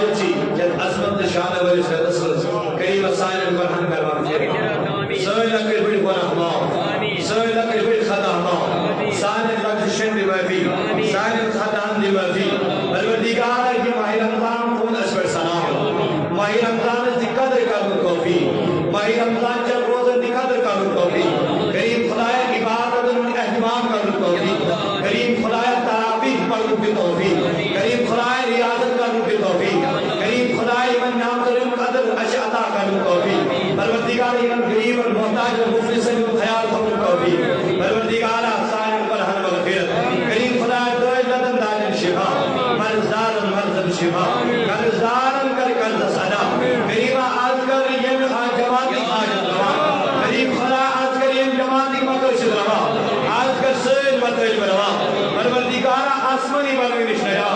بچی جد عظمت شان ولی رسول کریم سائر قرآن کرمان سائر لکر بڑی گناہ ماں سائر لکر بڑی خطا ماں سائر لکر شند وفی سائر خطا دی وفی پروردگار کی ماہ رمضان خون اسفر سلام ماہ رمضان دی قدر کرن توفی ماہ رمضان جب روزہ دی قدر کرن توفی کریم خدای عبادت اہتمام کرن توفی کریم خدای تراویح پڑھن کی توفی کریم خدای ریاضت کرن کی توفی کریم خدای من نام کرن قدر اش عطا کرن توفی پروردگار من غریب اور محتاج اور مفلس کو خیال کرن توفی پروردگار سائر پر ہم مغفرت کریم خدای دوئی لدن داجن شفا مرزدار مرزد شفا قرضدار کر قرض صدا کریم آج کر یم جماعتی آج روا کریم خدا آج کر یم جماعتی مقرشد روا آج کر سید مطلب روا پروردگار آسمانی بلائی نشنجا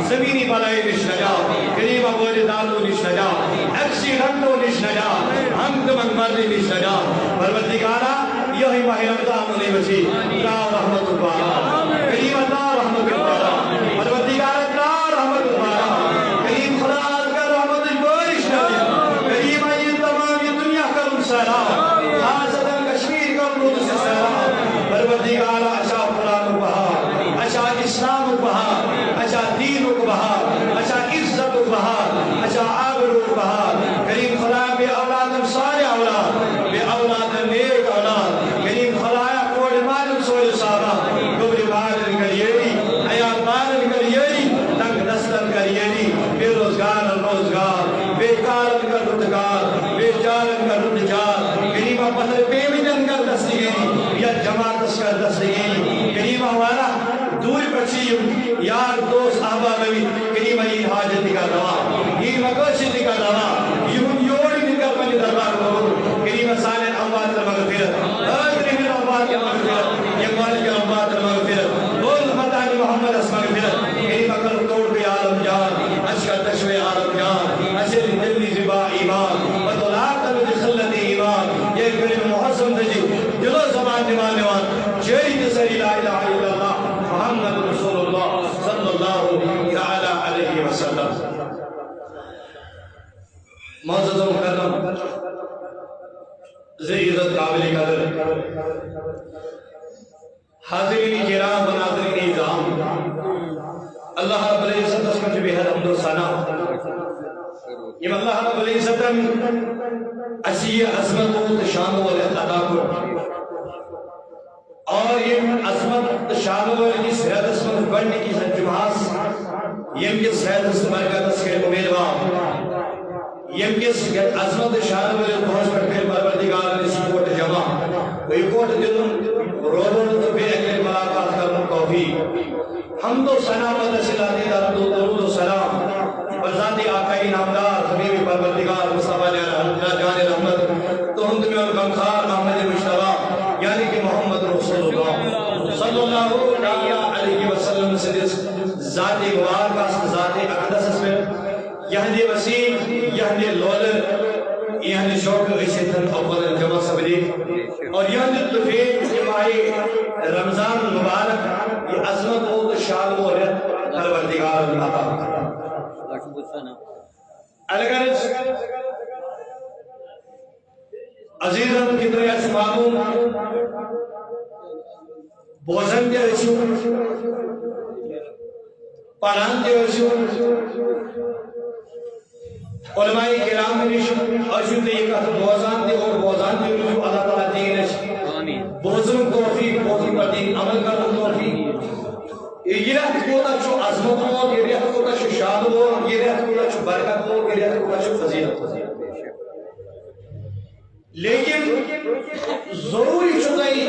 زمینی بلائی نشنجا کریم ابوری دالو نشنجا ایکسیڈنٹو نشنجا ہم من مردی نشنجا پروردگارا یہی ماہ رمضان ہونے بچی لا رحمت اللہ کریم اللہ رحمت اللہ پروردگار لا رحمت اللہ کریم خدا کر رحمت بارش نہ کریم یہ تمام یہ دنیا کرم سلام خاصتاً کشمیر کا ملک سے سلام پروردگار اشا قرآن بہار اشا اسلام بہار اشا دین بہار اشا عزت بہار اشا آبر بہار کریم خدا بے اولاد سارے اولاد بے اولاد نیک اولاد کریم خدا کوڑ مالم سوئے سارا گبر مالن کریری حیات مالن کریری تنگ دستن کریری بے روزگار روزگار بے کارن کر روزگار بے جارن کر روزگار کریم پتر پیمجن کر دستگیری یا جماعت کر دستگیری کریم ہمارا دور بچی یار دوست آبا نبی کریم این حاجت کا روا این مقصد کا روا یہن یوڑی نکل پنی دربار کو کریم سالن اموات المغفرت آدری من اموات المغفرت یقوال کے اموات المغفرت بول مدانی محمد اس مغفرت کریم اکر توڑ پہ عالم جان اشکر تشوی عالم جان اشر دلی زبا ایمان بدولات تلو خلت ایمان یہ کریم محسن تجی جلو زمان دیوان دیوان جیری تسری لا الہ الا اللہ محمد رسول اللہ صلی اللہ تعالی علیہ وسلم معزز و مکرم ذی عزت قابل قدر حاضرین کرام و ناظرین اعظام اللہ رب العزت اس کو بھی حمد و ثنا یہ اللہ رب العزت اسی عظمت و شان و عطا کو اور یہ عظمت شان و کی صحت اس میں بڑھنے کی سنجماس یم کے صحت اس مرکز اس کے امیدوار یم کے عظمت شان و پہنچ پر پھر پروردگار نے سی کوٹ جمع وہی کوٹ دلن روبن تو بے اکل ملاقات کرنے توفیق حمد و ثنا و تسلیات درود و درود و سلام بذات آقائی نامدار حبیب پروردگار مصطفیٰ جان رحمت تو ہم تمہیں اور غمخوار محمد مجتبی یعنی کہ محمد رسول اللہ صلی اللہ علیہ وسلم سے ذات مبارک ذات اقدس میں یہاں وسیم یہاں لول یہاں شوق عیسیتن اول جمع سبری اور یہاں تفید ماہ رمضان مبارک یہ عظمت و شان و رت پروردگار عطا الگرز عزیزم کتنے اس معلوم بوزن کے رسو پڑھان کے رسو علماء کرام نشو اشد یہ کہتا بوزان دے اور بوزان دے رسو اللہ تعالیٰ دین نشو بوزن توفیق بوزن پر دین عمل کرن توفیق یہ رہت کوتا چھو عظمت ہو یہ رہت کوتا چھو شاد ہو یہ رہت کوتا چھو برکت ہو یہ رہت کوتا چھو فضیلت ہو لیکن ضروری چھوٹائی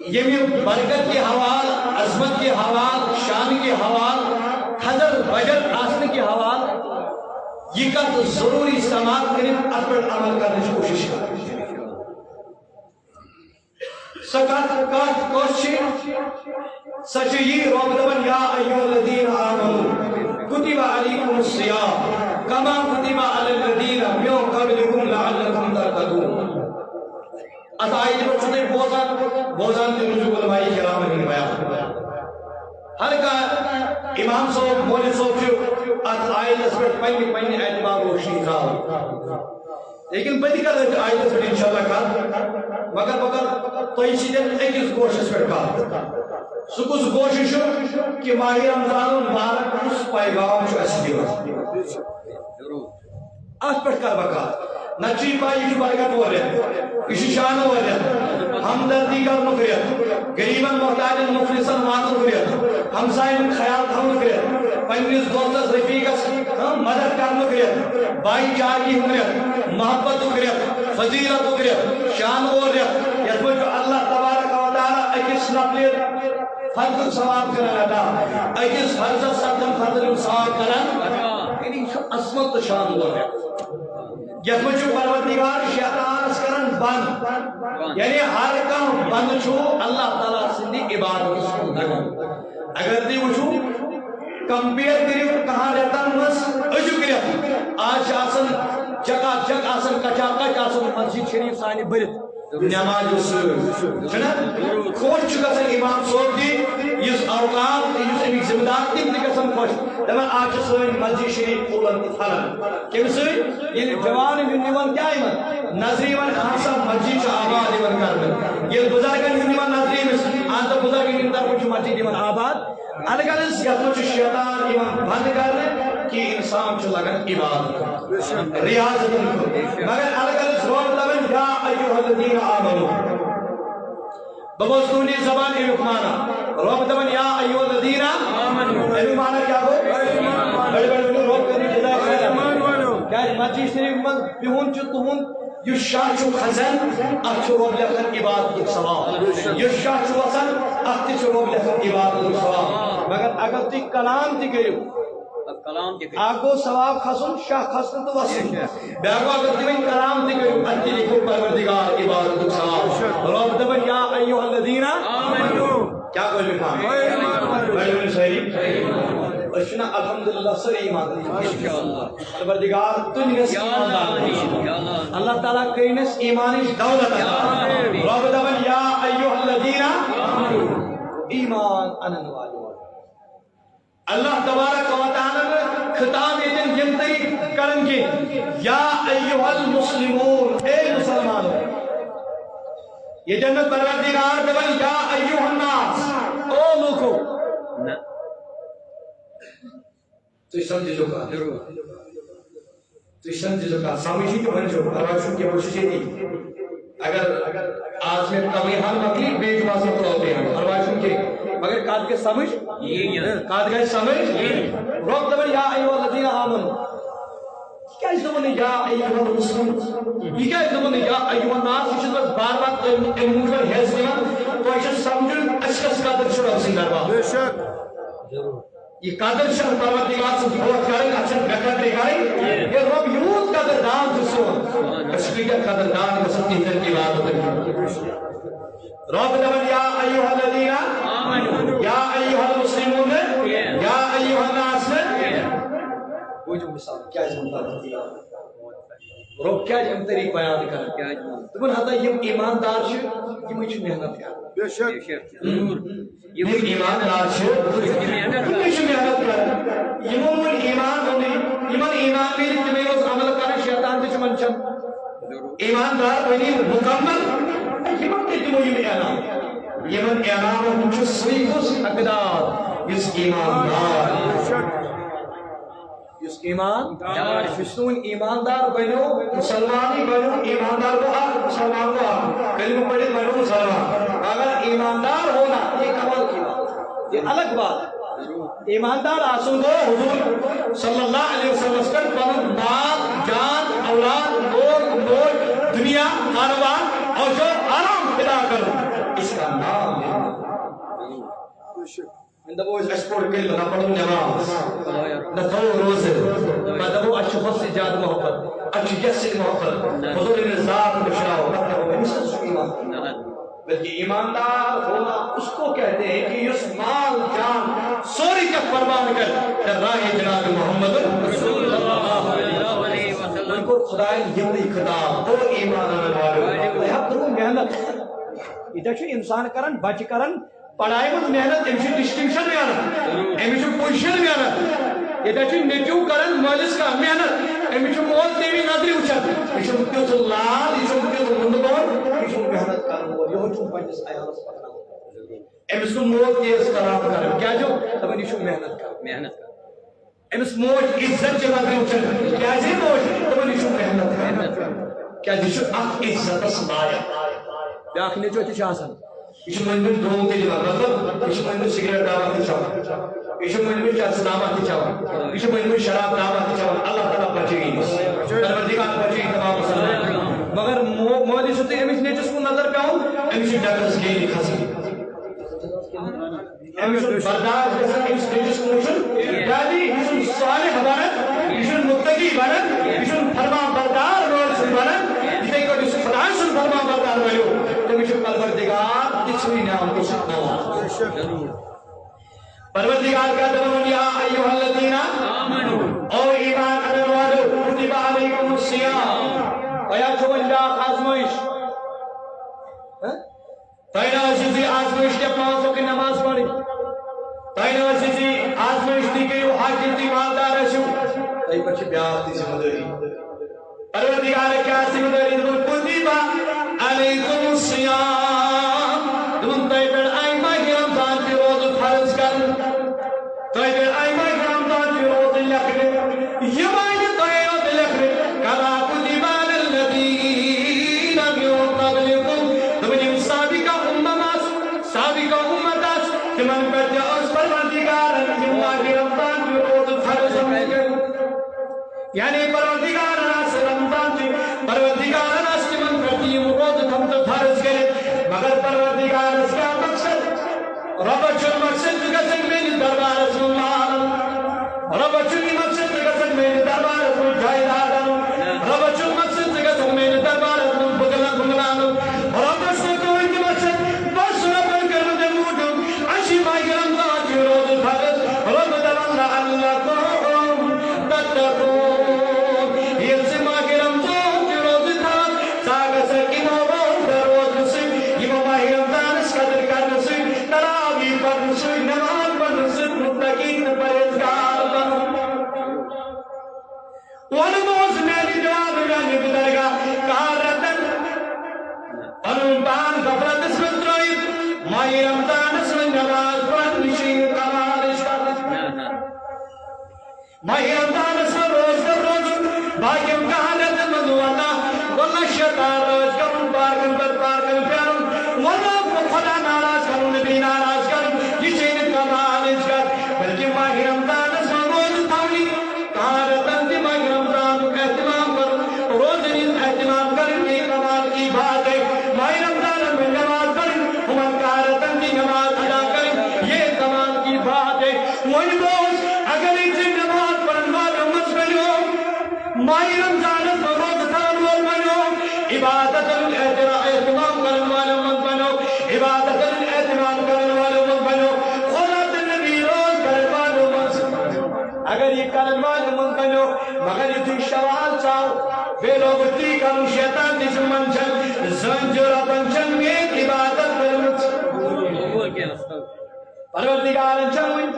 یہ برکت کے حوال عظمت کے حوال شان کے حوال حضر بجت آسن کے حوال یہ کا تو ضروری سماعت کریں اپنے عمل کرنے کی کوشش کریں سکت کات کوشش سچی رب دبن یا ایوہ الذین آمنوا کتب علیکم الصیام کما کتب علی الذین من قبلکم لعلکم تتقون اتائی جو چھتے بوزان کے رجوع علماء کرام نے بیان ہر کا امام صاحب مولوی صاحب ات آیتس پہ پنہ اعتبار روشنی تراو لیکن بہ کر آیتس پہ انشاءاللہ کر مگر تھی سن أکس گوشس پہ کت سہ کس گوش کہ ماہ رمضان المبارک کس پیغام اس دِوان ات پہ کر بہ کت نہ پائی یہ برکت ورت یہ شان ورت ہمدردی کرنک رت غریبن محتاجن مفلسن واتنک رت ہمسائن خیال تھونک رت پنس دوستس رفیقس مدد کرنک رت بائی چارگی ہند رت محبت رت فضیلت رت شان ور رت یت مجھ اللہ تبارک و تعالی اکس نفل فرض ثواب کرن عطا اکس فرض سدن فرض ثواب کرن یعنی عظمت شان ور رت یت مجھ پروردگار شیطانس کرن بند یعنی ہر کم بند چھو اللہ تعالیٰ سندی عبادت کن لگن اگر تی وچھو کمپیر کریو کہاں رہتن مس اجو کریو آج آسن چکا چک آسن کچا کچ آسن مسجد شریف سانی برت نماز چھنا خوش گژھن امام صوب دی یس اوقات یس امیک ذمہ دار تم تہ گژھن خوش دپان آج سن مسجد شریف پھولن تہ پھلن کم سی یل جوان یون کیا یون نظر یون خاصا مسجد آباد یون کرن یل بزرگن یون نظر یمس آن تو بزرگن طرف مسجد یون آباد الگرز یت مجھ شیطان یون بند کرنے کہ انسان چھ لگن عبادت ریاضت مگر الگرز روب دپان یا ایھا الذین آمنوا ببوستونی زبان امیک مانا روب دپان یا ایھا الذین آمنوا امیک مانا کیا ہو بڑے بڑے روب کرنی جزائے خیر کیا مسجد شریف من بہن چھ تہن یہ شاہ چھو خزن ات چھو روب لکھن عبادت ثواب یہ شاہ چھو وسن ات چھو روب لکھن عبادت ثواب مگر اگر تی کلام تی کریو آگو ثواب خسن شاہ خسن تو وسن بیاگو اگر تمہیں کلام تی کریو ات لکھو پروردگار عبادت ثواب روب دبن یا ایھا الذین آمنوا کیا کوئی لکھا بڑے صحیح اشنا الحمدللہ سر ایمان پروردگار تنگس ایمان اللہ تعالیٰ کینس ایمانی دولت رب دبن یا ایھا الذین ایمان انن والی اللہ تبارک و تعالی خطاب ایجن یم کرن کی یا ایھا المسلمون اے مسلمان یہ جنت پروردگار دبن یا ایھا الناس او لوگو تو سمجھ جو کا تو سمجھ جو کا سامشی جو بن جو پرواشن کی کوشش تھی اگر آج میں کمی حال مکلی بے جمع سے پروتے ہیں پرواشن کے مگر کات کے سمجھ کات کے سمجھ روک دبن یا ایھا الذین آمنوا کیا اس دمانے یا ایھا المسلمون یہ کیا اس دمانے یا ایھا الناس یہ چیز بار بار اموزر حیث دینا تو ایسا سمجھن اشکس قادر شروع سندر با بے شک یہ قادر شروع پروردگار سے بہت کریں اچھا بکر دیکھائی یہ رب یون قادر دان جسو اشکی کا قادر دان بسکی در کی بات ہوتی رب دبن یا ایھا الذین آمنوا یا ایھا المسلمون یا ایھا الناس وہ جو مثال کیا جمتا رب کیا جم طریق بیان کرنا تمن ہتا یم ایماندار چھ یم چھ محنت کر بے شک یم ایماندار چھ یم چھ محنت کر یمن ایمان ہونے یمن ایمان میں تمے روز عمل کر شیطان تہ منچن ایماندار بنی مکمل یمن تے تمو یم اعلان یمن اعلان چھ سوی کس اقدار اس ایماندار اس ایماندار سون ایماندار بنو مسلمانی بنو ایماندار کو مسلمان کو کلمہ پڑھے بنو مسلمان اگر ایماندار ہونا یہ کمال کی بات یہ الگ بات ایماندار آسن کو حضور صلی اللہ علیہ وسلم پر پن مال جان اولاد مول دنیا کاروبار اور جو آرام پیدا کرو اس کا نام ہے من دبو اسپورٹ کل نہ پڑھو نماز نہ تھو روزے نہ دبو اچھ خود سے زیادہ محبت اچھ جس محبت حضور نے ذات بشراؤ نہ مسلم ایمان بلکہ ایماندار ہونا اس کو کہتے ہیں کہ اس مال جان سوری کا قربان کر در راہ جناب محمد رسول اللہ علیہ وسلم ان کو خدای یمنی خطاب وہ ایمان والے یہ کرو محنت یہ چھ انسان کرن بچ کرن پڑھائی میں محنت امشی ڈسٹنکشن میں آنا امشی پوزیشن میں آنا یہ نیچو کران مالس کا محنت امس مول تیوی نظر وچان یہ تیس لال یہ تیس وند بہت یہ محنت کران وول یہ پنس عیالس پکناوان امس کو مول تیز کلام کران کیا جو دپان یہ محنت کران امس موج عزت چ نظر وچان کیا موج دپان یہ محنت کران کیا یہ اخ عزت لائق بیاکھ نیچو تہ یہ مندر ڈرون تہ دِوان مطلب یہ مندر سگریٹ داوا تہ چوان یہ مندر چرس نامہ تہ چوان یہ مندر شراب نامہ تہ چوان اللہ تعالیٰ بچے پروردگار بچے تمام مسلمان مگر مولوی چھُ امس نیچس کُن نظر پیوان امس ڈکس گیری کھسان امس برداشت گژھان امس نیچس کُن وٕچھُن کیازِ یہ صالح بنان یہ متقی بنان یہ فرمان بردار روزن بنان یہ کٲٹھۍ یُس خدا سُنٛد فرمان بردار بنیو تٔمِس چھُ پروردگار تِژھوٕے نعمتو سۭتۍ نوازان پروردگار کا دپان یا ایھا الذین آمنوا او ایمان انن والو کتب علیکم الصیام تۄہہِ چھو وۄنۍ بیٛاکھ آزمٲیش تۄہہِ نہ ٲسِو زِ آزمٲیش کینٛہہ 5 وقت نماز پرٕنۍ تۄہہِ نہ ٲسِو زِ آزمٲیش تُہۍ کٔرِو حج تُہۍ مالدار ٲسِو تۄہہِ پٮ۪ٹھ چھِ بیٛاکھ تہِ ذمہٕ دٲری پروردگار کیا ذمہ داری کتب علیکم الصیام تم تۄہہِ پٮ۪ٹھ آیہِ ماہِ رمضان چہِ روزٕ فرض کرنہٕ تۄہہِ پٮ۪ٹھ آیہِ ماہِ رمضان چہِ روزٕ لیکھنہٕ یِم آیہِ نہٕ تۄہہِ یوت لیکھنہٕ کما کتب علی الذین من قبلکم دپان یِم سابقہ اُمم آسہٕ سابقہ اُمت آسہٕ تِمن پٮ۪ٹھ تہِ ٲس پروردگارن یِم ماہِ رمضان چہِ روزٕ فرض یعنی پروردگارن آسہِ رمضان چہِ پروردگارن آسہِ تِمن پٮ۪ٹھ یِم روزٕ تھٲمژٕ فرض کٔرِتھ مگر پروردگارس کیا مقصد رۄبس چھُ مقصد ژٕ گژھکھ میٲنِس دربارس منٛز مانُن رۄبس چھُ یہِ مقصد ژٕ گژھکھ میٲنِس دربارس منٛز جایداد انُن رۄبس چھُ مقصد ژٕ گژھکھ میٲنِس دربارس منٛز بُنگلانُن رۄبس چھُ کٕہٕنۍ تہِ مقصد بس رۄبن کٔرمٕژ اَمہِ موٗجوٗب اَسہِ چھِ ماہِ رمضان چہِ روزٕ فرض رۄب دپان لعلکم تتقون ییٚلہِ ژٕ ماہِ رمضان چہِ روزٕ تھاوکھ ژٕ گژھکھ یِمو روزدٕ سۭتۍ یِمو ماہِ رمضانس قدر کرنہٕ سۭتۍ تراویح پرنہٕ سۭتۍ نماز پرنہٕ سۭتۍ متقی تہٕ پرہیزگار بنُن ووٚنُم اوس میانہِ جواب میانہِ درگاہ کارتن پنُن پان غفلتس منٛز ترٲیِتھ ماہِ رمضانس منٛز نماز پرنہٕ چھِ کمالٕچ کتھ ماہِ رمضانس منٛز روزدٕ روزُن باقین کہانتن منٛز وَنان گوٚو شیطان رٲژ کرُن پارکن پتہٕ پارکن پھیرُن وَنان خۄدا ناراض کرُن نبی ناراض کرُن یہِ چھے نہٕ کمالٕچ کتھ بلکہِ ماہِ رمضانس منٛز روزٕ تھاونہِ کہانتن تہِ ماہِ رمضانُک احتمام کرُن روزن ہٕنٛز احتمام کرٕنۍ یہ کمال کی بات ہے ماہِ رمضانن منٛز نماز پرٕنۍ ہُمن کہانتن تہِ نماز ادا کرٕنۍ یہ کمال کی بات ہے وۄنۍ گوٚژھ اگر ژٕ نماز پرن والٮ۪و منٛز بنیو ماہِ رمضانس منٛز روزٕ تھاون وول بنیو عبادتن احتمام کرن والٮ۪و منٛز بنیو عبادتن احتمام کرن والٮ۪و منٛز بنیو خدا تہٕ نبی روز کرن والٮ۪و منٛز اگر یہ کرن والٮ۪و منٛز بنیو مگر یُتھُے شوال ژاو بیٚیہِ لوگُکھ تی کرُن شیطان تہِ چھُ منٛدچھان زٔنۍ چھِ رۄبن چھَنہٕ میٲنۍ عبادت کٔرمٕژ پروردگارن چھَنہٕ وۄنۍ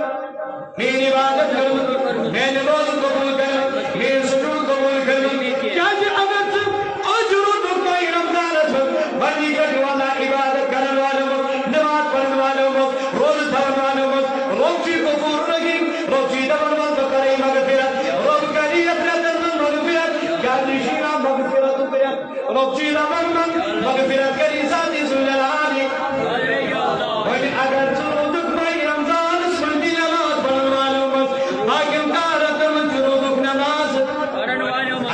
میٲنۍ عبادت کٔرمٕژ میانہِ روزٕ قبوٗل کٔرمٕژ میٲنۍ سجوٗد قبوٗل کٔرمٕژ کیازِ اگر ژٕ أزۍ روٗدُکھ ماہِ رمضانس منٛز وَنی کٔرِو اللہ عبادت کرن والٮ۪و منٛز نماز پرن والٮ۪و منٛز روزٕ تھاون والٮ۪و منٛز رۄب چھُے غفوٗر رحیٖم رۄب چھُے دپان وَل بہٕ کَرے مغفرت رۄب کَرِ یتھ رٮ۪تس منٛز مغفرت کیازِ چھُے نا مغفرتُک رٮ۪تھ رۄب چھُے دپان مغفرت کَرِ ذاتِ ذوالجلالِ وۄنۍ اگر ژٕ روٗدُکھ ماہِ رمضانس منٛز تہِ نماز پرن والٮ۪و منٛز باقین کارتن منٛز تہِ روٗدُکھ نماز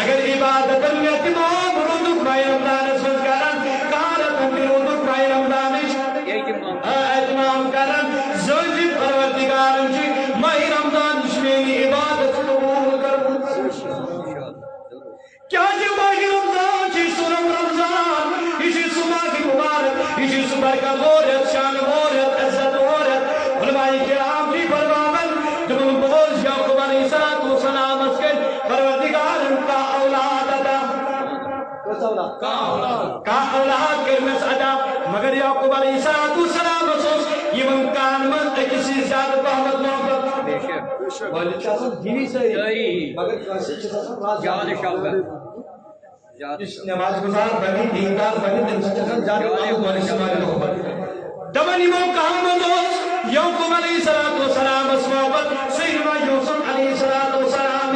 اگر عبادتن احتمام روٗدُکھ ماہِ رمضانس منٛز کران کارتن تہِ روٗدُکھ ماہِ رمضانٕچ احتمام کران زٲنۍ پروردگارن چھِ ماہِ رمضانٕچ میٲنۍ عبادت قبوٗل کٔرمٕژ کیازِ ماہِ رمضان چھُ سُہ رمضان یہِ چھُ سُہ ماہِ مُبارک یہِ چھُ سُہ برکت وول رٮ۪تھ شانہٕ وول رٮ۪تھ عزت وول رٮ۪تھ علماء کرام چھِ فرماوان دوٚپُن پوٚز یعقوٗب علیہ الصلوٰۃ والسلامس کٔرۍ پروردگارن کانٛہہ اولاد عطا کانٛہہ اولاد کٔرمِس عطا مگر یعقوٗب علیہ الصلوٰۃ والسلامس اوس یِمن کاہن منٛز أکِس سۭتۍ زیادٕ پہمتھ محبت والد دینی ساری مگر یاد نماز گزار بنی دیندار بنی تم سے دبنی مو کہاں مندوس یعقوب علیہ الصلوۃ والسلام صحابت سیدنا یوسف علیہ الصلوۃ والسلام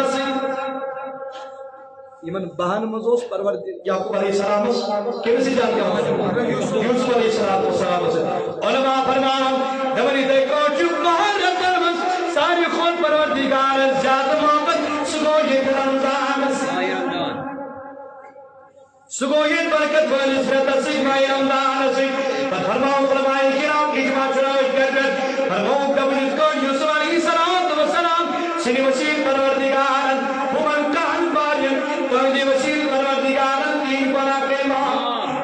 یمن بہن مزوس پروردگار یعقوب علیہ السلام کیسے جان یوسف علیہ السلام علماء فرمان دبنی دیکھو جو بہن رتن ساری خود پروردگار زیادہ محبت سگو یہ رمضان سگو یہ برکت والی صورت سے ماہ رمضان سے فرماؤ علماء کرام اجماع شرائط کر فرماؤ دبنی کو یوسف علیہ السلام سنی وسیل پروردگار ہمن کان بارین تو دی وسیل پروردگار دین بنا کے ماں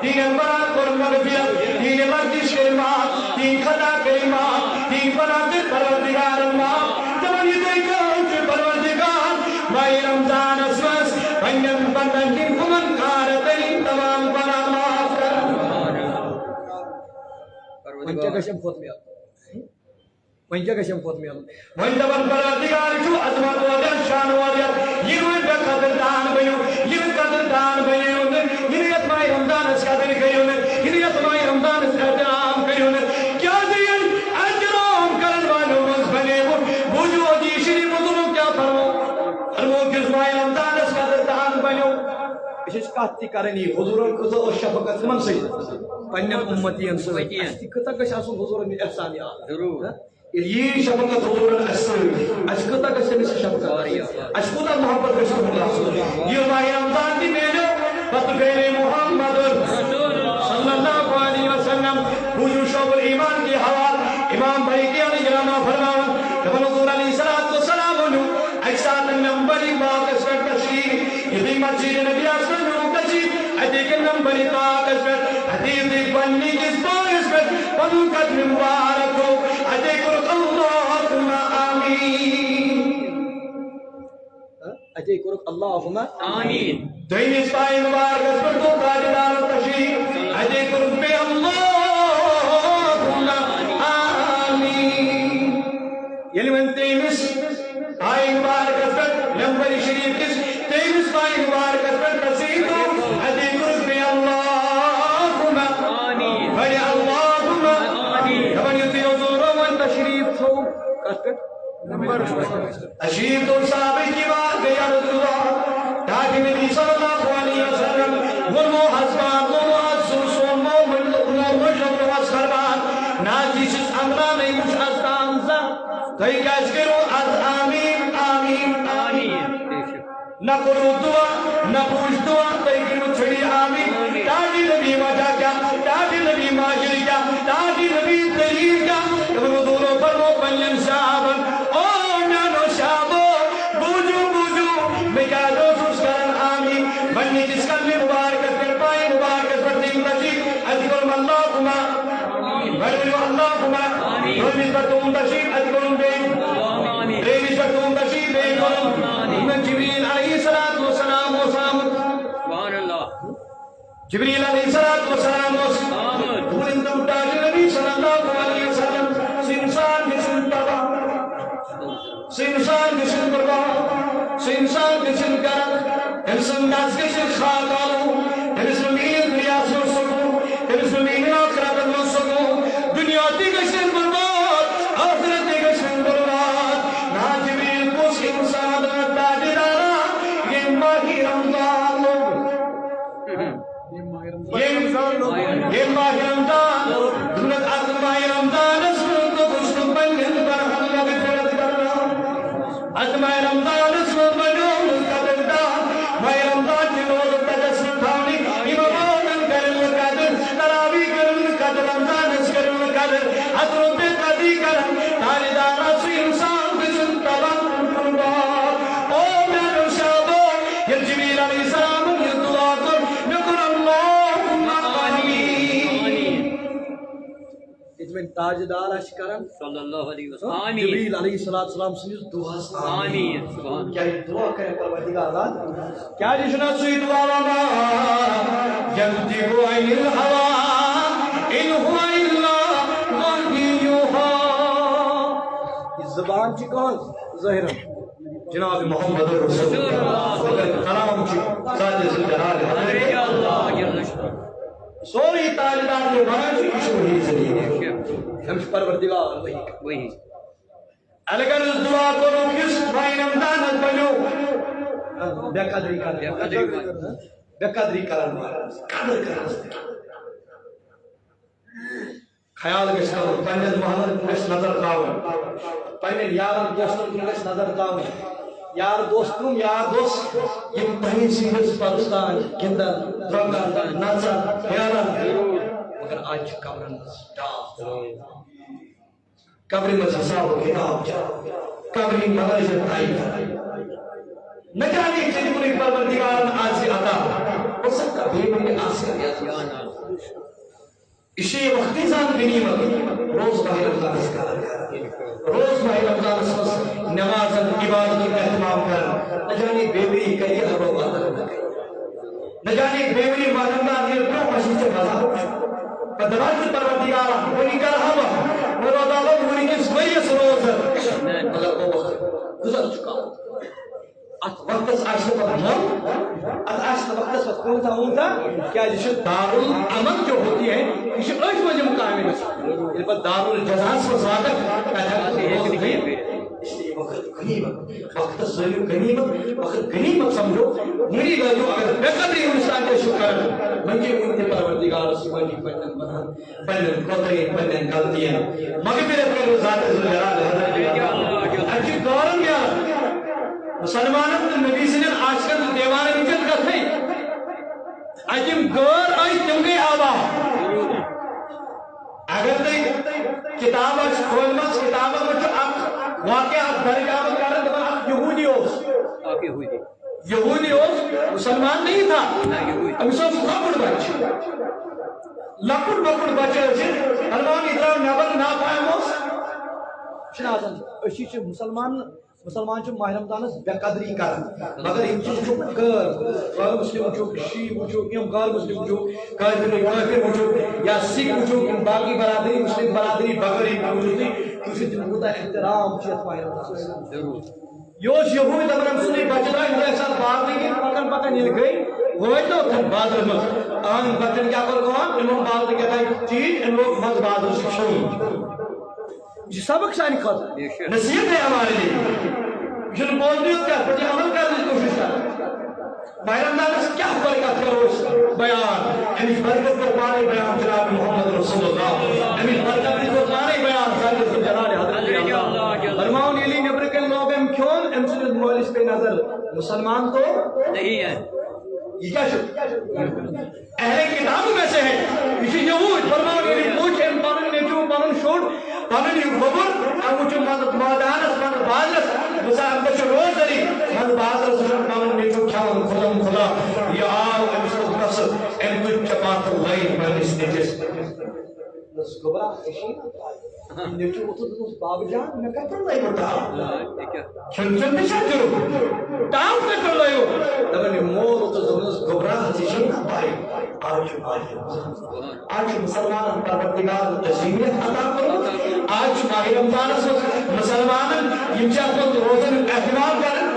دین بنا قرب مغفرت دین بردش کے ماں دین خطا کے ماں دین بنا کے پروردگار ماں دبنی دیکھو کہ پروردگار ماہ رمضان اسوس بنیم بندن دین ہمن کار دین تمام بنا معاف کر وانچہ گشم خود میں وانچہ گشم خود میں وانجبن پروردگار جو عظمت وادر شان وادر یہ قدردان بنیو یہ قدردان بنیو یہ ماہ رمضان اس قدر گئیو یہ ماہ رمضان اس احترام گئیو کیا دین احترام کرن والوں مز بنے بوجھو دی شری مظلوم کیا فرمو کس ماہ رمضان اس قدردان بنیو اس کہتی کرنی حضورن کتا و شفقت من سے پنن امتین سے کتا کش آسو حضورن احسان یا ضرور یہ شفقت حضورن احسان اچھ کتا کش سے شفقت اچھ کتا محبت کش اللہ یہ ماہ رمضان کی میلو فتغیر محمد صلی اللہ علیہ وسلم حضور شعب الایمان کی حوال امام بھائی کی علیہ جرامہ فرماؤں جبن حضور علیہ السلام اکسات نمبری باق اسفر تشریح یہ مسجد نبی اسفر تشریح حدیق نمبری باق اسفر حدیق بنی کس باق اسفر بنو قدر مبارک ہو حدیق اللہم آمین حدیق اللہم آمین دوین اسفائی مبارک اسفر تو تاجدار تشریح حدیق رب اللہم آمین یعنی من تیمس آئی مبارک اسفر نمبری شریف کس تیمس بائی مبارک اسفر تسید ہو حدیق رب اللہم آمین بڑی اللہم آمین ہمیں یتی حضور من تشریف ہو اشیف تو صحابی کی بات گیا رسول اللہ تاکہ نبی صلی اللہ علیہ وسلم ورمو حسبان ورمو حسوس ورمو مجلب واسخربان ناجیس امران ایموش ازدانزا کئی کاج کرو از آمین آمین آمین نہ کرو دعا نہ پوچھ دعا کئی کرو چھڑی آمین تاکہ نبی وجہ کیا تاکہ نبی معاشر کیا تاکہ نبی دلیل کیا ابن دونوں فرمو پنجن شابن او نانو شابو بوجو بوجو مکادو سوسکرن آمین بنی جس کا میں مبارکت کر پائی مبارکت پر دین تشیف اذکرم اللہم بلو اللہم رومیز پر تم تشیف اذکرم بین ریمیز پر تم تشیف بین من جبریل علیہ السلام سبحان اللہ جبریل علیہ السلام دولن تمتاج نبی صلی اللہ علیہ وسلم سنسان جسن تبا سنسان جسن بربا سنسان جسن کرد انسان ناز جسن خاکالو انسان مین دنیا سن سکو انسان مین آخرت من سکو دنیا تی جسن برباد آخرت جسن برباد نا جبریل کس انسان تاج دارا یہ ماہی رمضان یہ ماہ رمضان دولت عظم ماہ رمضان اسم تو کشتم بنگن پر ہم مغفرت کرنا عظم ماہ رمضان اسم بنون قدردان ماہ رمضان جنور تجسم تھاونی امامون کرن قدر تراوی کرن قدر رمضان اس کرن قدر عظم بے قدی کرن تالیدار اسی انسان بسن تبان قربان او میانو شابو یہ جبیل علیہ السلام یہ دعا کر نکر اللہ اجمن تاجدار اشکرن صلی اللہ علیہ وسلم آمین جبریل علیہ السلام سنیز دعا آمین سبحان کیا دعا کریں پروردگار اللہ کیا جشنا سوی دعا وما ینتقو عن الہوا ان ہوا الا وحی یوحا زبان چی کون ظاہر جناب محمد رسول اللہ کلام ذات ذوالجلال سوری تعلیمات میں بنا چکی وہی ذریعے ہم پروردگار وہی اگر دعا کرو کس بھائی رمضان بنو بے قدری کرن قدر کرن خیال گژھِ کرُن پننٮ۪ن محلن گژھِ نظر تراوُن پننٮ۪ن یارن دوستن کُن گژھِ نظر تراوٕنۍ یار دوست کم یار دوست یِم تۄہہِ سٕنٛدِس پاکستان گِنٛدن درٛۄکن نژن پھیرن مگر آج چھِ قبرن منٛز ٹاپ قبرِ منٛز حساب و کتاب چھِ قبرِ ہٕنٛدۍ منٲظر طے نہ جانے ژےٚ دِیُتُے پروردگارن آسہِ عطا ہو سکتا بیٚیہِ آسہِ یہ چھِ وقتی سان غنیمت روز ماہ رمضانس کران روز ماہ رمضانس منٛز نمازن عبادتن اہتمام کران نہ جانے بیوری کری حب و عدل نہ جانے بیوری ماہ رمضان ییٚلہِ برٛونٛہہ آسہِ ژےٚ مزہ پتہٕ دپان چھِ پروردگارا وۄنۍ کرہا بہٕ وۄنۍ روزہا بہٕ وٕنۍکِس ؤریَس روزدر مگر وہ وقت گزر چُکا ات وقتس آسہِ نہٕ پتہٕ مۄل اتھ آسہِ نہٕ وقتس پتہٕ قۭمتھا وۭمتھا کیٛازِ یہِ چھُ دارالعمل جو ہوتی ہے یہ چھُ أتھۍ منٛز یِم کامہِ گژھان ییٚلہِ پتہٕ دارالجزاس منٛز واتن تتہِ اس لیے وقت غنیمت وقت ضروری غنیمت وقت غنیمت سمجھو مری لگو اگر بے قدری انسان کے شکر منجے ان پروردگار سبحانہ پنن بنان پنن قدرے پنن غلطیاں مغفرت کرو ذات ذوالجلال حضرت اجی دورن کیا مسلمانن تو نبی سنن عاشقن دیوان وچن کتھے اجم غور آئی تم گئی آبا اگر تے کتاب کھولمس کتاب میں واقعہ درج آمد کرن دپان اکھ یہودی اوس یہودی اوس مسلمان نہیں تھا امس اوس لکٹ بکٹ بچہ سلمان ادراو نبر ناپایم اوس چھُنہٕ آسان أسی چھِ مسلمان چھِ ماہ رمضانس بے قدری کران مگر یِم چیٖز وٕچھو غٲر مسلم وٕچھو شی وٕچھو یِم غٲر مسلم وٕچھو کافر وٕچھو یا سکھ وٕچھو یِم باقی برادری مسلم برادری بغٲری وٕچھو تُہۍ تِم کوٗتاہ احترام چھِ یتھ ماہ رمضانس یہ اوس یہوٗدۍ دپان أمۍ سُنٛدٕے بچہٕ درٛاے خۄداے صٲب بازرٕ کِنۍ پکان ییٚلہِ گٔے وٲتۍ نہٕ بازرس منٛز أہنٛدۍ بچن کیٛاہ کوٚر کٲم یِمن بازرٕ کیٛاہ چیٖز أمۍ لوگ منٛزٕ بازرٕ سُہ کھیوٚن یہ سبق سانہِ خٲطرٕ نصیحت ہے ہمارے لیے یہ بولنے کیا بڑی عمل کرنے کی کوشش کر ماہ رمضان کیا برکت کرو بیان امیش برکت کو پانے بیان جناب محمد رسول اللہ امیش برکت کو پانے بیان ذات جلال حضرت اللہ فرماؤں علی نبر کے لوگ ام کیون ام سے مولس پہ نظر مسلمان تو نہیں ہے یہ کیا شد اہل کتاب میں سے ہے یہ یہود فرماؤں علی پوچھ ام پانن نیچو پانن شوڑ پانن یہ خبر ام وچو مادانس پانن بازرس مثلا ام بچو روز داری من بازرس پانن نیچو کھاون خدا یہ آو ام سب کس ام کچھ چپات لائن پانس نیچس بس گبرا اشی نیچو اتو دوس باب جان میں کہتا ہوں لائن ہوتا چھن چھن نشا کرو تاؤ کر لائیو دبنی مور اتو دوس گبرا اشی نہ پائی آج مسلمان پروردگار تسلیمیت عطا کرو آج ماہ رمضان مسلمان یمچا کو روزن اہتمام کرن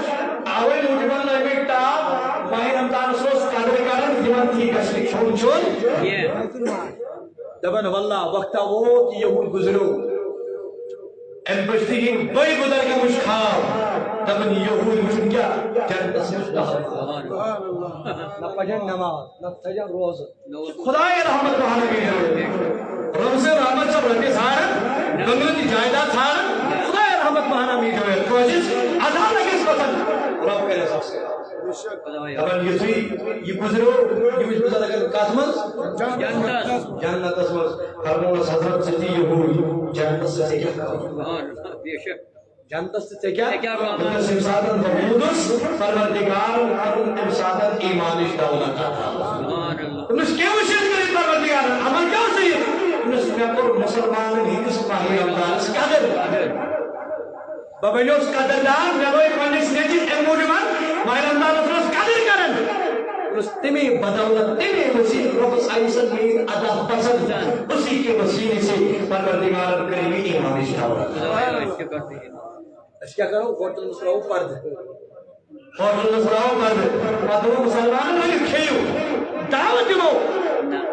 آوے موجبن لگے ٹاپ ماہ رمضان سوس قدر کرن دیوان کی کشلی چھوڑ چھوڑ دبن واللہ وقتا وہ کہ یہود گزرو ام بشتی بڑی گزر کے مشخاب دبن یہود مشن کیا جنت سے نہ پجن نماز نہ تجن روز خدای رحمت بہانا گئی رمض رحمت سب رہتے سارن گنگلتی جائدہ سارن خدای رحمت بہانا می جو ہے کوشش ادا لگے اس وقت رب کرے سب سے دبن یہ گزرو یہ مجھ گزر اگر کاسمز جنت اسمز فرمون حضرت ستی یہود جنت سے کیا جنت سے کیا انس امسادن بمودس پروردگار کرن امسادن ایمانش دولت انس کیا وشید کری پروردگار عمل کیا ہوتا ہے انس میں پر مسلمان ہندس ماہی رمضانس قدر ببنیوس قدردان میں روئی پنڈس نیچی اموجمان ماہی رمضانس قدر کرن تمہیں بدولت تمہیں وسیع رب سائنسن میں ادا پسند اسی کے وسیلے سے پروردگار کریمی ایمان اشتاور اس کیا کرو ہوٹل مسراؤ پرد ہوٹل مسراؤ پرد ادو مسلمان میں کھیو دعوت دو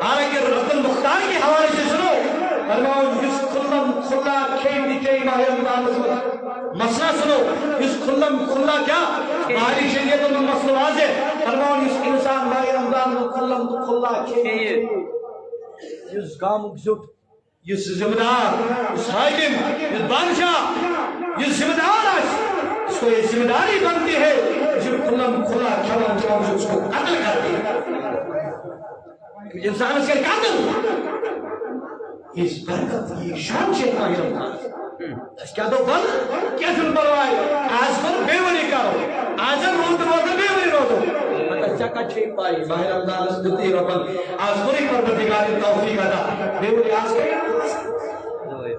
حالانکہ رب المختار کے حوالے سے سنو فرماؤ جس کھلا کھیل دی چاہیے ماہ رمضان مسئلہ سنو اس کھلا کیا ہماری شریعت میں مسئلہ واضح فرماؤ اس انسان ماہ رمضان میں کھلا کھیل اس گام زٹ اس ذمہ دار اس حاکم اس بادشاہ اس ذمہ دار اس کو یہ ذمہ داری بنتی ہے جو کھلا کھلا اس کو قتل کرتی ہے انسان اس کے قاتل اس برکت یہ شان سے ماہ رمضان اس کیا تو بل کیا سن پروائی آج پر بیوری کرو آج روز بیوری روزو اچھا کا چھے پائی ماہ رمضان اس دتی ربن آج پوری پروردگار توفیق عطا بیوری آج کے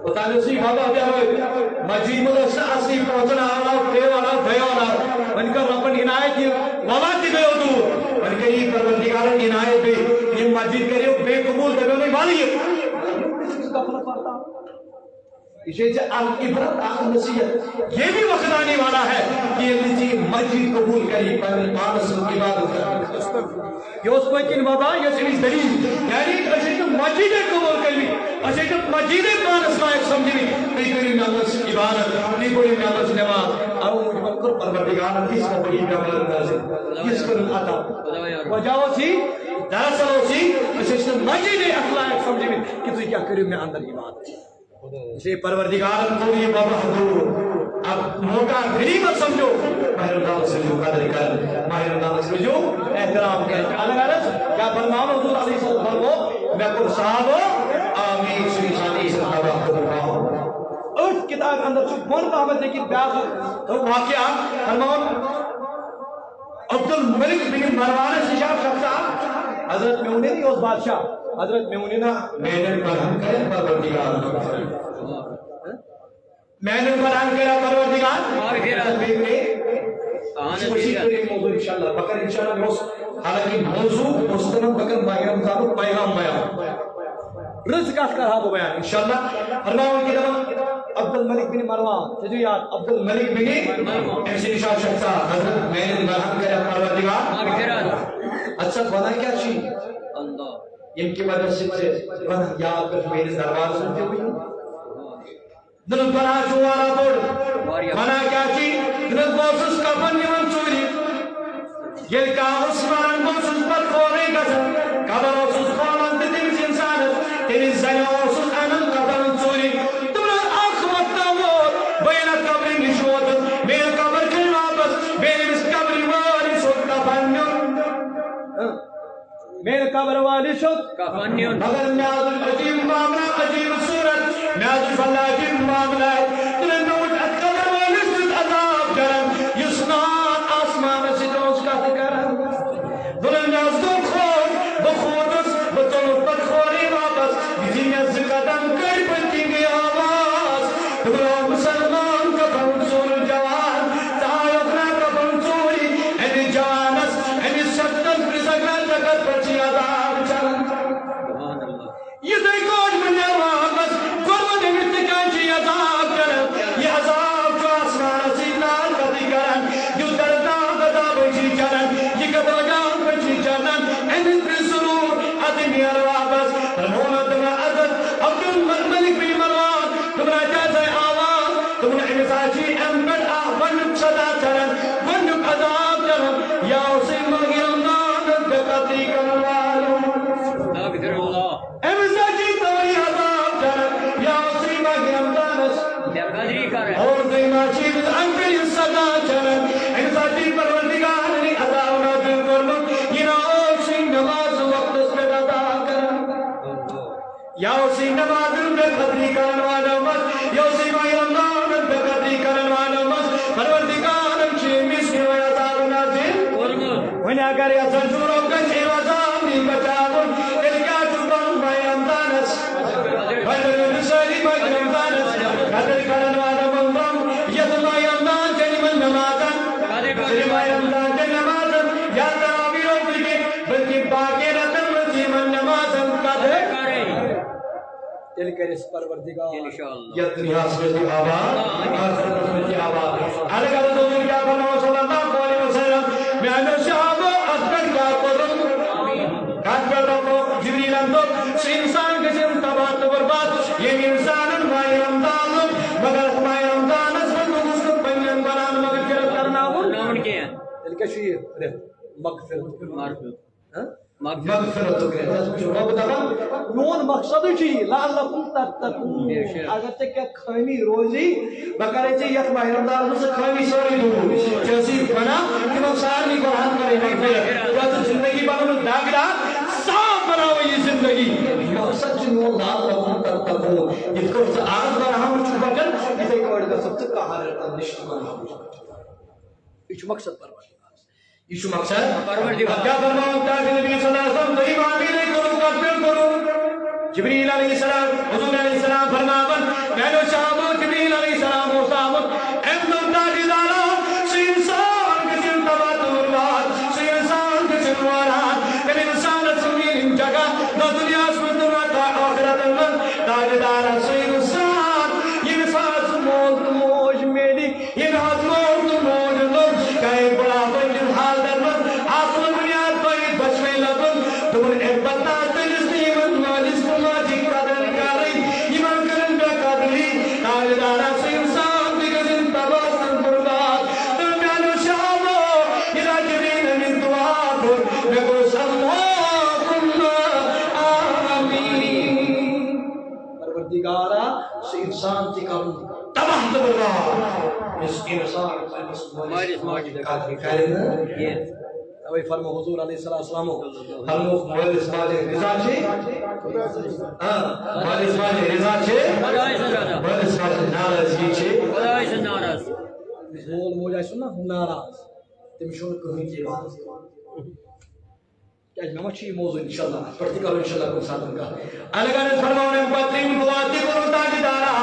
بتانے سی بابا بیا ہوئے مجید مدرسہ اصلی پہنچنا آنا پیوانا بھیوانا ان کا ربن عنایت یہ وواتی گئے ہو دور ان کے یہ پروردگار عنایت بھی یہ مجید کرے بے قبول دبیوں نہیں والی ہے اسے جو عبرت آخر نصیحت یہ بھی وقت آنے والا ہے کہ یہ مسجد قبول کری پر مانس کی بات یہ اس کو کن بابا یہ سریس دلیل یعنی اسے جو مسجد قبول کری اسے جو مسجد مانس لائق سمجھنی نہیں کوئی نامس عبادت نہیں کوئی نامس نماز اور مجھ بکر پروردگار کس کو بڑی کامل نازل کس کو عطا وجاو سی دراصل ہو سی اسے جو مسجد اخلاق سمجھنی کہ تو کیا کری میں اندر عبادت اسے پروردگار کو یہ بابا حضور اب موقع غریبت سمجھو ماہ رمضان سے جو قدر کر ماہ رمضان سے جو احترام کر الگ عرض کیا فرمام حضور علیہ السلام فرمو میں قرآن صاحب ہو آمین سری خانی سے تباہ کرتا اس کتاب اندر چھو بون محمد لیکن بیاض تو واقعہ فرمام عبد الملک بن مروان سے شاہ شخصا حضرت میونے نہیں اس بادشاہ حضرت میمونی نا میں نے برہم کرے پروردگار میں نے برہم کرے پروردگار حضرت میمونی خوشی کرے موضوع انشاءاللہ بکر انشاءاللہ حالانکہ موضوع مستند بکر ماہ رمضان و پیغام بیان رزق اس کا رہا بیان انشاءاللہ فرماؤں کی دفعہ عبد الملک بن مروان تجھو یاد عبد الملک بن ایسی نشاہ شخصا حضرت میں نے برہم کرے پروردگار اچھا بنا کیا چیز اللہ ان کی وجہ سے بنا یاد کر میرے دربار سنتے ہوئی دل بنا چوارا توڑ بنا کیا چی دل بوسس کا بنی منصوری یہ کا عثمان بوسس پر کھونے کا قبر اوسس خوامان دل انسان تیری زنی اوسس انن قبر منصوری تمہیں آنکھ وقتا وہ بین قبر نشوت میرے قبر کے واپس میرے اس قبر والی سوٹ کا بنیوں میرے قبر والی شد مگر نیاز عجیب معاملہ عجیب صورت نیاز فلا عجیب معاملہ تلے نوٹ قبر والی شد عذاب کرم یسنان آسمان سے دوس کا کرم تلے نیاز دو خود بخودس بطلب پر خوری واپس جنیز قدم کر بنتی گئی آواز تمہرا مسلمان کا بنصور جوان تایقنا کا بنصوری اینی جوانس اینی ستن پرسکر جگت پر عذاب چلن یہ دیکھوٹ من واپس قربان امتکان چی عذاب کرن یہ عذاب جو آسمان سیدار بدی کرن جو دردان بدا بچی چلن یہ قبرگان بچی چلن این پر سرور ادمی واپس رمونا تمہیں عزت عبد الملک بن مروان تمہیں جیسے آواز تمہیں امساجی امبر ونک صدا چلن ونک عذاب چلن یا اسی مغیر نانت بقدری کنوالو ناکتر اللہ امساجی توری عذاب چلن یا اسی مغیر نانت اور دیما چیز انکر صدا چلن امساجی پروردگار نے عذاب نازل کرن یہ اسی نماز وقت سے ادا کرن یا اسی نماز بقدری کنوالو مس یا اسی مغیر نانت بقدری کنوالو مس پروردگار چی مسی و عذاب نازل ونی اگر یا سنجورو کچی وزام دی بچاون تلکا چوبان بایم دانس بدر نسالی بایم دانس قدر کرن والا ممرم ید بایم دان جنی من نمازن جنی بایم دان جنی نمازن یا ترابی رو بلگی تیل کرس پروردگار انشاءاللہ یا دنیا سے بھی آباد آخرت میں بھی آباد علی گھر تو کیا فرماؤ صلی اللہ علیہ وسلم میں نے صحابہ اکبر کیا کروں اکبر تو جبریل اندو انسان کے جن تباہ تو برباد یہ انسان مائی رمضان مگر مائی رمضان اس کو اس کو پنجن بنان مغفرت کرنا ہوں نامن کیا تیل کا شیر مغفرت مغفرت ہو گیا رب دبا میون مقصد چھ لعلکم تتقون اگر تے کیا خامی روزی بکرے چھ یک ماہ رمضان سے خامی سوری دور جیسی بنا کہ وہ ساری کو حل کرے مغفرت زندگی بنو داغدار صاف بناو یہ زندگی مقصد چھ میون لعلکم تتقون اس کو آج بار ہم چھ بکر اسے کوڑ کا سب سے کہا رہتا نشت بنا یہ مقصد پرواز یہ مقصد پروردگار کیا فرماؤں تاکہ نبی صلی اللہ علیہ وسلم تو ایمان نہیں کرو کافر کرو جبریل علیہ السلام حضور علیہ السلام فرماون میں نے صحابہ جبریل علیہ السلام و صحابہ امدن تاجدارا سی انسان کے جن تباتورات سی انسان کے جن وارات کہ انسان سمین جگہ نہ دنیا سمتنا کا آخرت من تاجدارا سی انسان یہ ساتھ موت موج میری یہ ناز موت موج لوگ کہیں بڑا بنجن حال درمن آپ بنیاد کوئی بچوئی لبن تمہیں ایک بتا تجس نیمن مالس ماجی قدر کاری ایمان کرن بے قدری تاجدارا سے انسان بگزن تباسن برباد درمیان شعبو الہ جبین من دعا کر بگوش اللہم آمین پروردگارا سے انسان کی کم تباہ برباد اس انسان مالس ماجد خیر اوی فرمو حضور علیہ السلام فرمو مالس ماجد رضا چھے مالس ماجد رضا چھے مالس ماجد ناراضگی چھے خدای سے ناراض مول موجہ سننا ناراض تمشون کہیں کی بات کیا جنہا چھی موضوع انشاءاللہ پڑھتی کرو انشاءاللہ کو ساتھ کا الگرد فرماؤں امپترین دعاتی کرو تاجدارا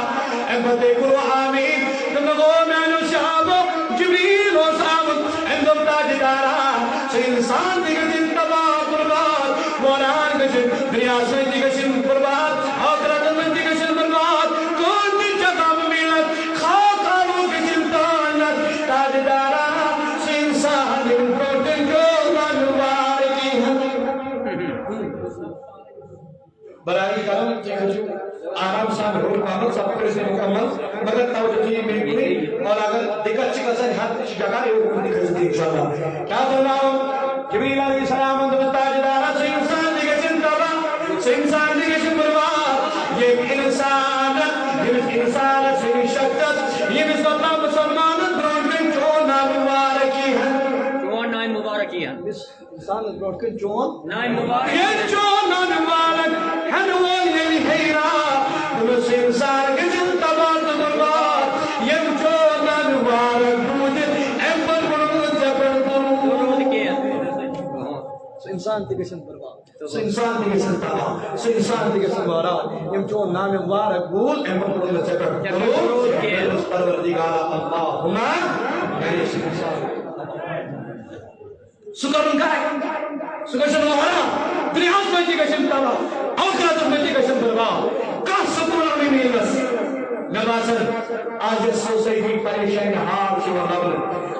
امپتی کرو آمین تمگو مینو شعبو جبریل و صحابت اندم تاجدارا سے انسان دیگشن تباہ برباد موران گشن دنیا سے دیگشن برباد آخرت میں دیگشن برباد کون دی جگہ ملت خاکاروں گشن تانت تاجدارا سے انسان دیگشن پروٹن جو منوارکی ہم برائی کرم آرام سان روڈ کامل سب پر سے مکمل مگر توجہ کی میری کوئی اور اگر دقت چکا سن ہر جگہ یہ کو دکھا دی انشاءاللہ کیا فرماؤں جبریل علیہ السلام اندر تاجدارا سے انسان دیگه چنتابا سے انسان دیگه چنبروا یہ انسان سے شکت یہ مسلمان مسلمان برونکن چون نام مبارکی ہے چون نام مبارکی ہے انسان برونکن چون نام مبارکی یہ چون نام مبارک ہنوان یہ حیرہ تمس انسان کے چنتابا برباد یہ چون نام مبارک بوجد ایمبر برون جبر برون کیا انسان دیگشن برباد انسان دیگشن تباہ انسان دیگشن برباد یم چون نام مبارک بول ایمبر برون جبر برون پروردگار اللہم میرے انسان سکرن گائے سکرشن وحرا دنیاز میں دیگشن تباہ آخرت میں دیگشن برباد کا سکون ہمیں میلس نباسر آج سوسائٹی پریشان حال سے ولبل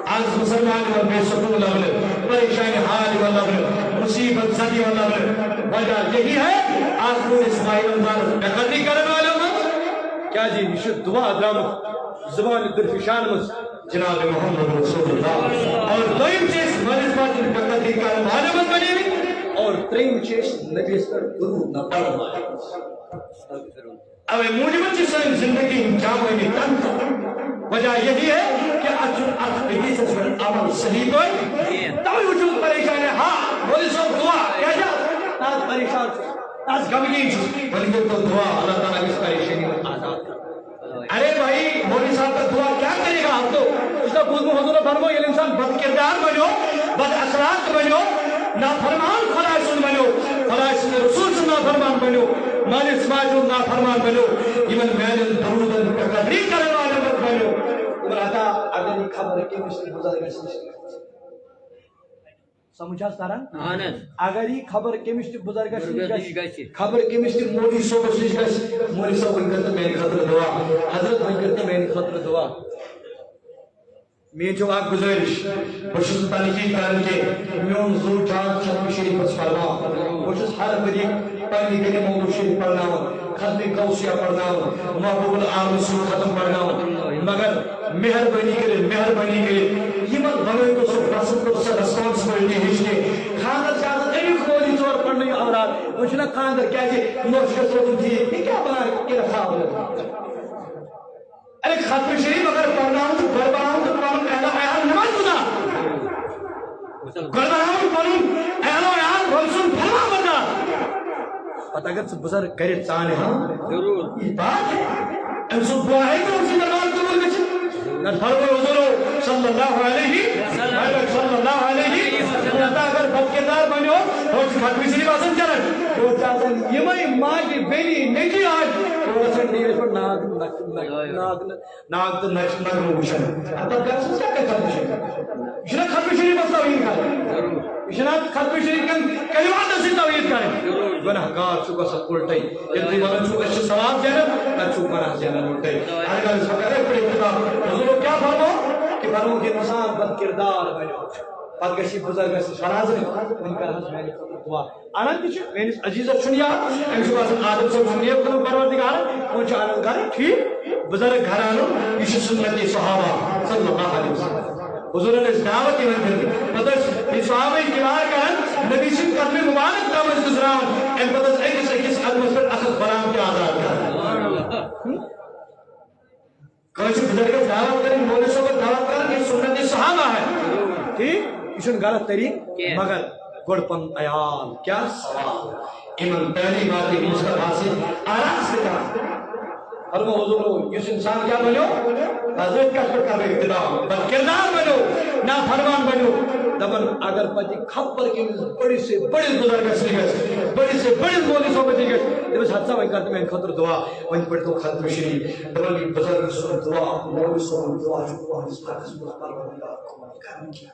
آج مسلمان و بے سکون لبل پریشان حال ولبل مصیبت زدی ولبل وجہ یہی ہے آج کو اسماعیل اللہ بقدری کرنے والا من کیا جی نشد دعا درامت زبان درفشان مز جناب محمد رسول اللہ اور دویم چیز مجلس بات بقدری کرنے والا من بنی بھی اور ترین چیز نبی اس پر درود نہ پڑھنا اوے موجب چیزیں زندگی جام ہوئی تن وجہ یہی ہے کہ اچھی سے عمل صحیح کوئی تاوی وجود پریشان ہے ہاں بولی سو دعا کیا جا آج پریشان سے آج غمگین سے بلکہ تو دعا اللہ تعالیٰ کی پریشانی میں آزاد کر ارے بھائی مولی صاحب کا دعا کیا کرے گا آپ تو اس کا بزرگ حضور فرمو یہ انسان بد کردار بنو بد اخلاق بنو نافرمان خدا سن بنو خدا سن رسول سن نافرمان بنو مالس ماجد نافرمان بنو ایمن میل درود قدری کرنے والے مت بنو عمر عطا اگر یہ خبر کے مسلم گزار گئے سمجھ تران اہن حظ اگر یہ خبر کمس بزرگس بزرگس نش گژھِ خبر کمس مولوی صوبس نش گژھِ مولوی صوب ون کر میانہ خاطر دعا حضرت ون کر میانہ خاطر دعا میری جو اخ گزارش بہت تنقید کران کہ میون ضرور جان ختم شریف پڑھنا بہت ہر ؤری پنہ گرِ مولوی شریف پڑھناوان ختم کوثیہ پڑھناوان محبوب العالم سن ختم پڑھناوان مگر مہربانی کر یمن بنو سو پسند کر سو ریسپانسبلٹی ہچنے خاندر سے امیک مولوی ژور پڑھنے اولاد وہ خاندر کیا نوش گھس روزن ٹھیک یہ کیا بنا کہ خواب ارے ختم شریف اگر پڑھنا ہو تو گھر بناؤ تو پڑھوں اہل و عیال نماز بنا گھر بناؤ پڑھوں اہل و عیال رسول فرما بنا پتہ اگر بزرگ کرے چانے ہاں ضرور یہ بات ہے ام سو دعا ہے کہ اسی نماز قبول گچھ نہ فرمو حضور صلی اللہ علیہ وسلم اگر بد کردار بنو تو ختم شریف آسن چلن تو چاہن یمے ماجی بینی نگی آج تو سن نیش پر ناگ تو نگ وشن اب گھر کیا ختم شریف یہ ختم شریف توحید کرے یہ ختم شریف کن کلمات سے توحید کرے گناہگار چھ گژھان الٹے ییٚلہِ ونان چھُ أسۍ چھِ ثواب زینان تتہِ چھُ گناہ زینان الٹے اگر گل سکرے پڑے کتاب حضور کیا فرمو کہ فرمو کہ انسان بد کردار بنو پتہ گژھِ بزرگس شرازن ون کرہس میانہ خاطر دعا انان تہ چھ میٲنِس عزیزس چھُنہٕ یاد أمِس چھُ باسان عادت صٲب چھُ نیب کران پروردگار وۄنۍ چھُ انان گرٕ ٹھیک بزرگ گھر انُن یہِ چھُ سنت صحابہ صلی اللہ علیہ وسلم حضور نے دعوت دِوان پتہ یہ صحابہ کرام کران نبی سٕنٛدۍ قدمہِ مبارک تامتھ گزراوان امہِ پتہٕ أکِس أکِس قدمس پٮ۪ٹھ اکھ غلام تہِ آزاد کران کٲنٛسہِ بزرگس دعوت کرٕنۍ مولوی صٲبس دعوت کرٕنۍ یہ سنت صحابہ ہے ٹھیک یہ چھُنہٕ غلط طریقہ مگر گۄڈٕ پنُن عیال کیٛاہ سوال یمن تعلیمات مصطفیٰ سے آراز سے کہا فرمو حضور اس انسان کیا بنو حضرت کا کر اقتداء بد کردار بنو نافرمان بنو دبن اگر پتی خبر کے بڑی سے بڑی بزرگ سے بڑی سے بڑی مولوی صاحب دی گئے دبس حادثہ وہیں کرتے میں خطر دعا وہیں پڑھ تو ختم شریف دبن بزرگ سے دعا مولوی صاحب دعا جو اس حقس پروردگار کو کرن کیا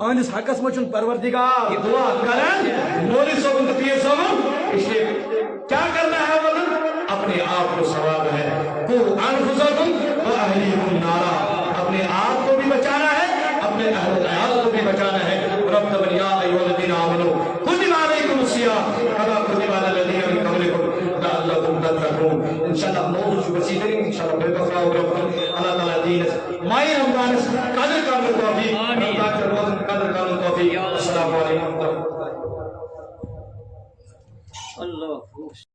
انس حقس مچن پروردگار دعا کرن مولوی صاحب تو پیر صاحب اس لیے کیا کرنا ہے ولن اپنے آپ کو ثواب ہے کو انفسکم و اہلیکم نارا اپنے آپ کو بھی بچانا ہے اپنے اہل عیال کو بھی بچانا ہے رب یا ایھا الذین آمنوا کتب علیکم الصیام کما کتب علی الذین من قبلکم لعلکم تتقون انشاءاللہ موضوع وسیع کریں انشاءاللہ بے بقا و رب اللہ تعالی دین ماہ رمضان قدر کرنے توفیق رمضان کے روز قدر کرنے توفیق السلام علیکم ورحمۃ اللہ اللہ